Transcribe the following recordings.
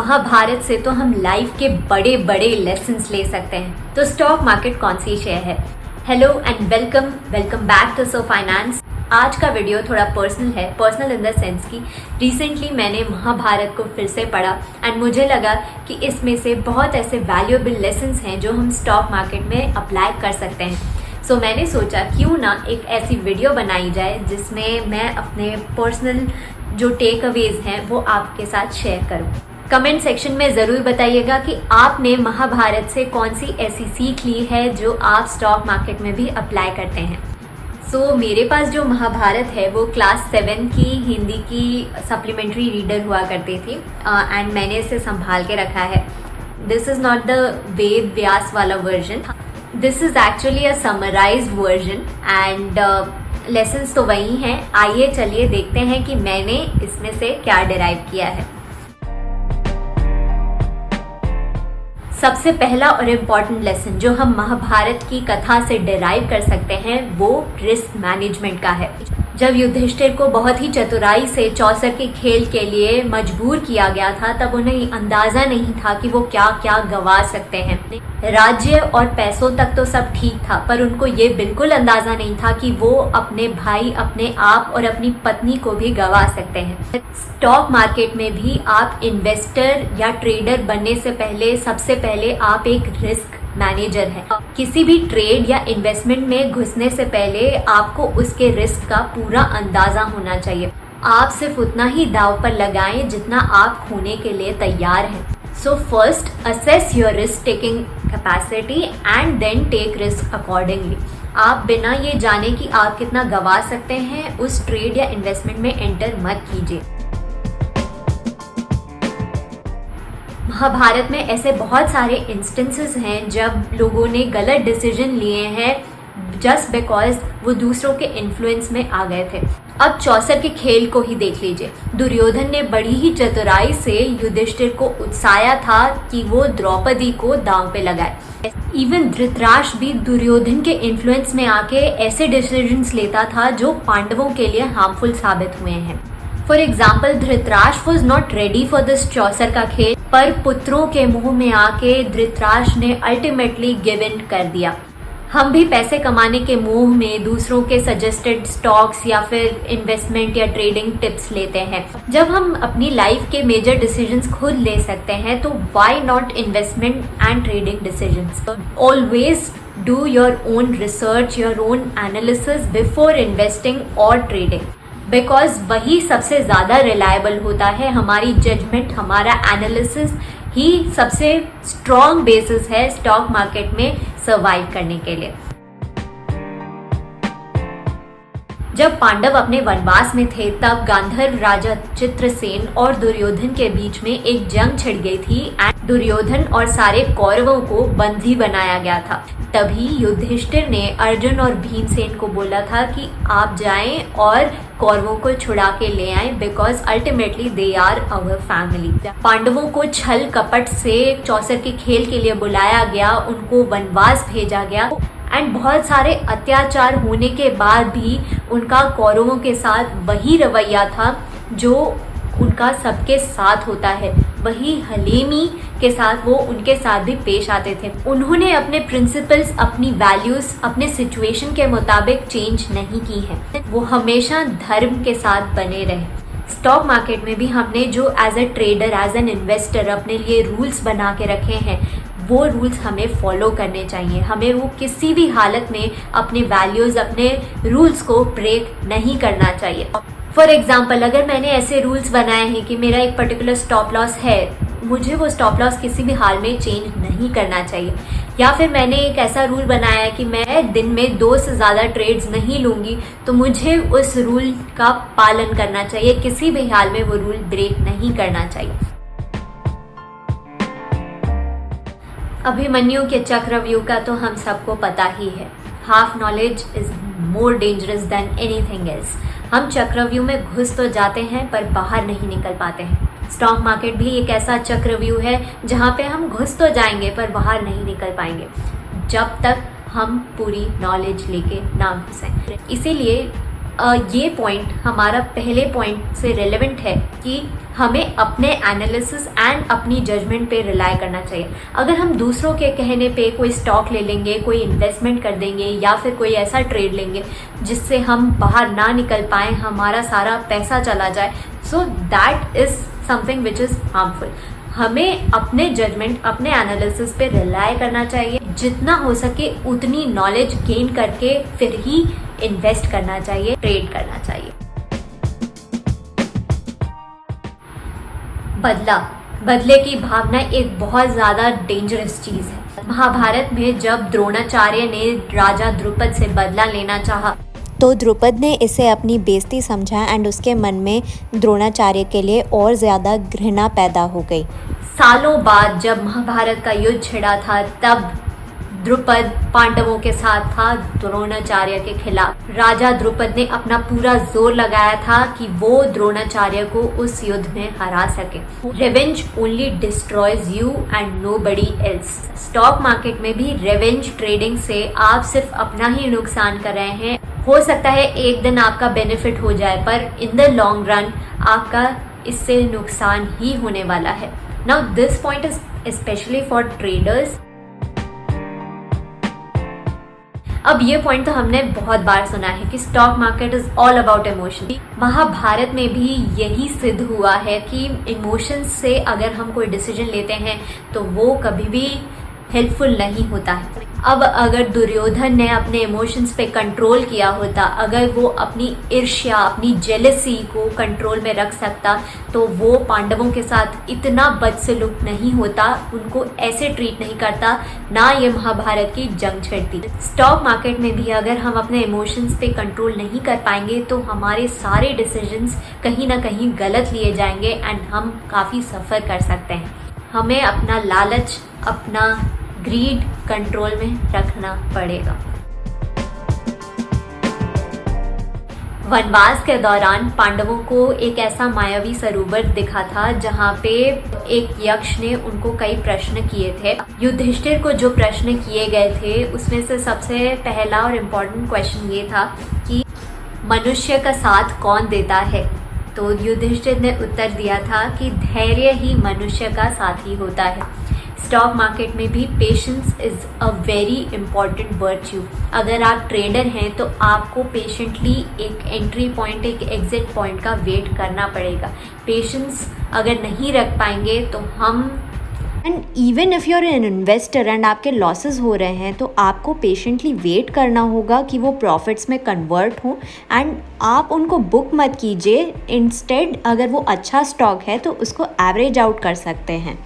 महाभारत से तो हम लाइफ के बड़े बड़े लेसन्स ले सकते हैं। तो स्टॉक मार्केट कौन सी शेयर है? Hello and welcome back to So Finance. आज का वीडियो थोड़ा पर्सनल है, पर्सनल इन द सेंस कि रिसेंटली मैंने महाभारत को फिर से पढ़ा एंड मुझे लगा कि इसमें से बहुत ऐसे वैल्यूएबल लेसन्स हैं जो हम स्टॉक मार्केट में अप्लाई कर सकते हैं। सो मैंने सोचा क्यों ना एक ऐसी वीडियो बनाई जाए जिसमें मैं अपने पर्सनल जो टेक अवेज हैं वो आपके साथ शेयर करूं। कमेंट सेक्शन में ज़रूर बताइएगा कि आपने महाभारत से कौन सी ऐसी सीख ली है जो आप स्टॉक मार्केट में भी अप्लाई करते हैं। सो मेरे पास जो महाभारत है वो क्लास 7 की हिंदी की सप्लीमेंट्री रीडर हुआ करती थी एंड मैंने इसे संभाल के रखा है। This is not the Ved Vyas वाला version, this is actually a summarised version and lessons तो वही हैं। आइए चलिए देखते हैं कि मैंने इसमें से क्या डिराइव किया है। सबसे पहला और इम्पॉर्टेंट लेसन जो हम महाभारत की कथा से डिराइव कर सकते हैं वो रिस्क मैनेजमेंट का है। जब युधिष्ठिर को बहुत ही चतुराई से चौसर के खेल के लिए मजबूर किया गया था तब उन्हें अंदाजा नहीं था कि वो क्या क्या गंवा सकते हैं। राज्य और पैसों तक तो सब ठीक था पर उनको ये बिल्कुल अंदाजा नहीं था कि वो अपने भाई, अपने आप और अपनी पत्नी को भी गंवा सकते हैं। स्टॉक मार्केट में भी आप इन्वेस्टर या ट्रेडर बनने से पहले सबसे पहले आप एक रिस्क मैनेजर है। किसी भी ट्रेड या इन्वेस्टमेंट में घुसने से पहले आपको उसके रिस्क का पूरा अंदाजा होना चाहिए। आप सिर्फ उतना ही दांव पर लगाएं जितना आप खोने के लिए तैयार हैं। So first assess your risk taking capacity and then take risk accordingly. आप बिना ये जाने कि आप कितना गंवा सकते हैं उस ट्रेड या इन्वेस्टमेंट में एंटर मत कीजिए। महाभारत में ऐसे बहुत सारे इंस्टेंसेस हैं जब लोगों ने गलत डिसीजन लिए हैं जस्ट बिकॉज वो दूसरों के इन्फ्लुएंस में आ गए थे। अब चौसर के खेल को ही देख लीजिए। दुर्योधन ने बड़ी ही चतुराई से युधिष्ठिर को उकसाया था कि वो द्रौपदी को दांव पे लगाए। इवन धृतराष्ट्र भी दुर्योधन के इन्फ्लुएंस में आके ऐसे डिसीजंस लेता था जो पांडवों के लिए हार्मफुल साबित हुए हैं। For example Dhritarashtra was not ready for this चौसर का खेल पर पुत्रों के मुंह में आके धृतराष्ट्र ने अल्टीमेटली गिव इन कर दिया। हम भी पैसे कमाने के मोह में दूसरों के सजेस्टेड स्टॉक्स या फिर इन्वेस्टमेंट या ट्रेडिंग टिप्स लेते हैं। जब हम अपनी लाइफ के मेजर डिसीजंस खुद ले सकते हैं तो why not investment and trading decisions. Always do your own research, your own analysis before investing और ट्रेडिंग, बिकॉज वही सबसे ज़्यादा रिलायबल होता है। हमारी जजमेंट, हमारा एनालिसिस ही सबसे स्ट्रॉन्ग बेसिस है स्टॉक मार्केट में सर्वाइव करने के लिए। जब पांडव अपने वनवास में थे तब गांधर्व राजा चित्रसेन और दुर्योधन के बीच में एक जंग छिड़ गई थी एंड दुर्योधन और सारे कौरवों को बंदी बनाया गया था। तभी युधिष्ठिर ने अर्जुन और भीमसेन को बोला था कि आप जाएं और कौरवों को छुड़ा के ले आएं because ultimately they are our family. पांडवों को छल कपट से चौसर के खेल के लिए बुलाया गया, उनको वनवास भेजा गया एंड बहुत सारे अत्याचार होने के बाद भी उनका कौरवों के साथ वही रवैया था जो उनका सबके साथ होता है। वही हलीमी के साथ वो उनके साथ भी पेश आते थे। उन्होंने अपने प्रिंसिपल्स, अपनी वैल्यूज अपने सिचुएशन के मुताबिक चेंज नहीं की है। वो हमेशा धर्म के साथ बने रहे। स्टॉक मार्केट में भी हमने जो as a trader, as an investor अपने लिए रूल्स बना के रखे हैं वो रूल्स हमें फॉलो करने चाहिए। हमें वो किसी भी हालत में अपने वैल्यूज, अपने रूल्स को ब्रेक नहीं करना चाहिए। फॉर एग्जाम्पल अगर मैंने ऐसे रूल्स बनाए हैं कि मेरा एक पर्टिकुलर स्टॉप लॉस है, मुझे वो स्टॉप लॉस किसी भी हाल में चेंज नहीं करना चाहिए। या फिर मैंने एक ऐसा रूल बनाया है कि मैं दिन में 2 से ज़्यादा ट्रेड्स नहीं लूँगी तो मुझे उस रूल का पालन करना चाहिए। किसी भी हाल में वो रूल ब्रेक नहीं करना चाहिए। अभिमन्यु के चक्रव्यूह का तो हम सबको पता ही है। Half knowledge is more dangerous than anything else. हम चक्रव्यूह में घुस तो जाते हैं पर बाहर नहीं निकल पाते हैं। स्टॉक मार्केट भी एक ऐसा चक्रव्यूह है जहाँ पे हम घुस तो जाएंगे पर बाहर नहीं निकल पाएंगे जब तक हम पूरी नॉलेज लेके ना घुसें। इसीलिए ये पॉइंट हमारा पहले पॉइंट से रेलेवेंट है कि हमें अपने एनालिसिस एंड अपनी जजमेंट पे रिलाई करना चाहिए। अगर हम दूसरों के कहने पे कोई स्टॉक ले लेंगे, कोई इन्वेस्टमेंट कर देंगे या फिर कोई ऐसा ट्रेड लेंगे जिससे हम बाहर ना निकल पाए, हमारा सारा पैसा चला जाए, so that is something which is harmful. हमें अपने जजमेंट, अपने एनालिसिस पे रिलाई करना चाहिए। जितना हो सके उतनी नॉलेज गेन करके फिर ही इन्वेस्ट करना चाहिए, ट्रेड करना चाहिए। बदले की भावना एक बहुत ज्यादा डेंजरस चीज है। महाभारत में जब द्रोणाचार्य ने राजा द्रुपद से बदला लेना चाहा तो द्रुपद ने इसे अपनी बेइज्जती समझा एंड उसके मन में द्रोणाचार्य के लिए और ज़्यादा घृणा पैदा हो गई। सालों बाद जब महाभारत का युद्ध छिड़ा था तब द्रुपद पांडवों के साथ था द्रोणाचार्य के खिलाफ। राजा द्रुपद ने अपना पूरा जोर लगाया था कि वो द्रोणाचार्य को उस युद्ध में हरा सके। Revenge only destroys you and nobody else. Stock market में भी रेवेंज ट्रेडिंग से आप सिर्फ अपना ही नुकसान कर रहे हैं। हो सकता है एक दिन आपका बेनिफिट हो जाए, पर इन द लॉन्ग रन आपका इससे नुकसान ही होने वाला है। Now this point is specially for traders. अब ये पॉइंट तो हमने बहुत बार सुना है कि stock market is all about emotion. Mahabharat में भी यही सिद्ध हुआ है कि इमोशंस से अगर हम कोई डिसीजन लेते हैं तो वो कभी भी हेल्पफुल नहीं होता है। अब अगर दुर्योधन ने अपने इमोशंस पे कंट्रोल किया होता, अगर वो अपनी ईर्ष्या, अपनी जेलसी को कंट्रोल में रख सकता, तो वो पांडवों के साथ इतना बदसलूक नहीं होता, उनको ऐसे ट्रीट नहीं करता, ना ये महाभारत की जंग छिड़ती। स्टॉक मार्केट में भी अगर हम अपने इमोशंस पे कंट्रोल नहीं कर पाएंगे तो हमारे सारे डिसीजंस कहीं ना कहीं गलत लिए जाएंगे एंड हम काफ़ी सफ़र कर सकते हैं। हमें अपना लालच, अपना ग्रीड कंट्रोल में रखना पड़ेगा। वनवास के दौरान पांडवों को एक ऐसा मायावी सरोवर दिखा था जहाँ पे एक यक्ष ने उनको कई प्रश्न किए थे। युधिष्ठिर को जो प्रश्न किए गए थे उसमें से सबसे पहला और इम्पोर्टेंट क्वेश्चन ये था कि मनुष्य का साथ कौन देता है। तो युधिष्ठिर ने उत्तर दिया था कि धैर्य ही मनुष्य का साथी होता है। स्टॉक मार्केट में भी patience is a very important virtue. अगर आप ट्रेडर हैं तो आपको पेशेंटली एक एंट्री पॉइंट, एक एग्जिट पॉइंट का वेट करना पड़ेगा। पेशेंस अगर नहीं रख पाएंगे तो हम and even if you are an investor and आपके लॉसेस हो रहे हैं तो आपको पेशेंटली वेट करना होगा कि वो प्रॉफिट्स में कन्वर्ट हों एंड आप उनको बुक मत कीजिए। इंस्टेड अगर वो अच्छा स्टॉक है तो उसको एवरेज आउट कर सकते हैं।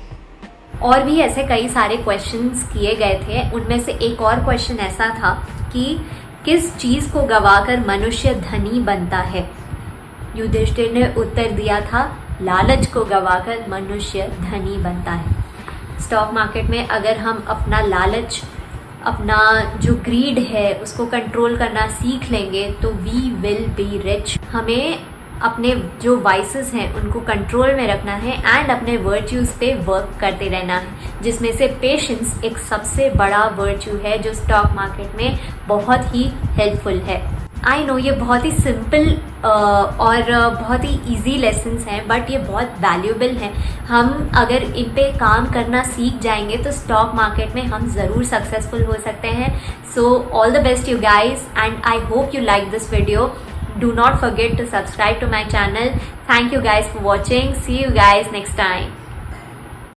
और भी ऐसे कई सारे क्वेश्चंस किए गए थे। उनमें से एक और क्वेश्चन ऐसा था कि किस चीज़ को गवाकर मनुष्य धनी बनता है। युधिष्ठिर ने उत्तर दिया था लालच को गवाकर मनुष्य धनी बनता है। स्टॉक मार्केट में अगर हम अपना लालच, अपना जो ग्रीड है उसको कंट्रोल करना सीख लेंगे तो वी विल बी रिच। हमें अपने जो वाइसेस हैं उनको कंट्रोल में रखना है एंड अपने वर्च्यूज पे वर्क करते रहना है, जिसमें से पेशेंस एक सबसे बड़ा वर्च्यू है जो स्टॉक मार्केट में बहुत ही हेल्पफुल है। आई नो ये बहुत ही सिंपल और बहुत ही इजी लेसन्स हैं, बट ये बहुत वैल्यूएबल हैं। हम अगर इन पे काम करना सीख जाएंगे तो स्टॉक मार्केट में हम ज़रूर सक्सेसफुल हो सकते हैं। So all the best you guys, and I hope you like this video. Do not forget to subscribe to my channel. Thank you guys for watching. See you guys next time.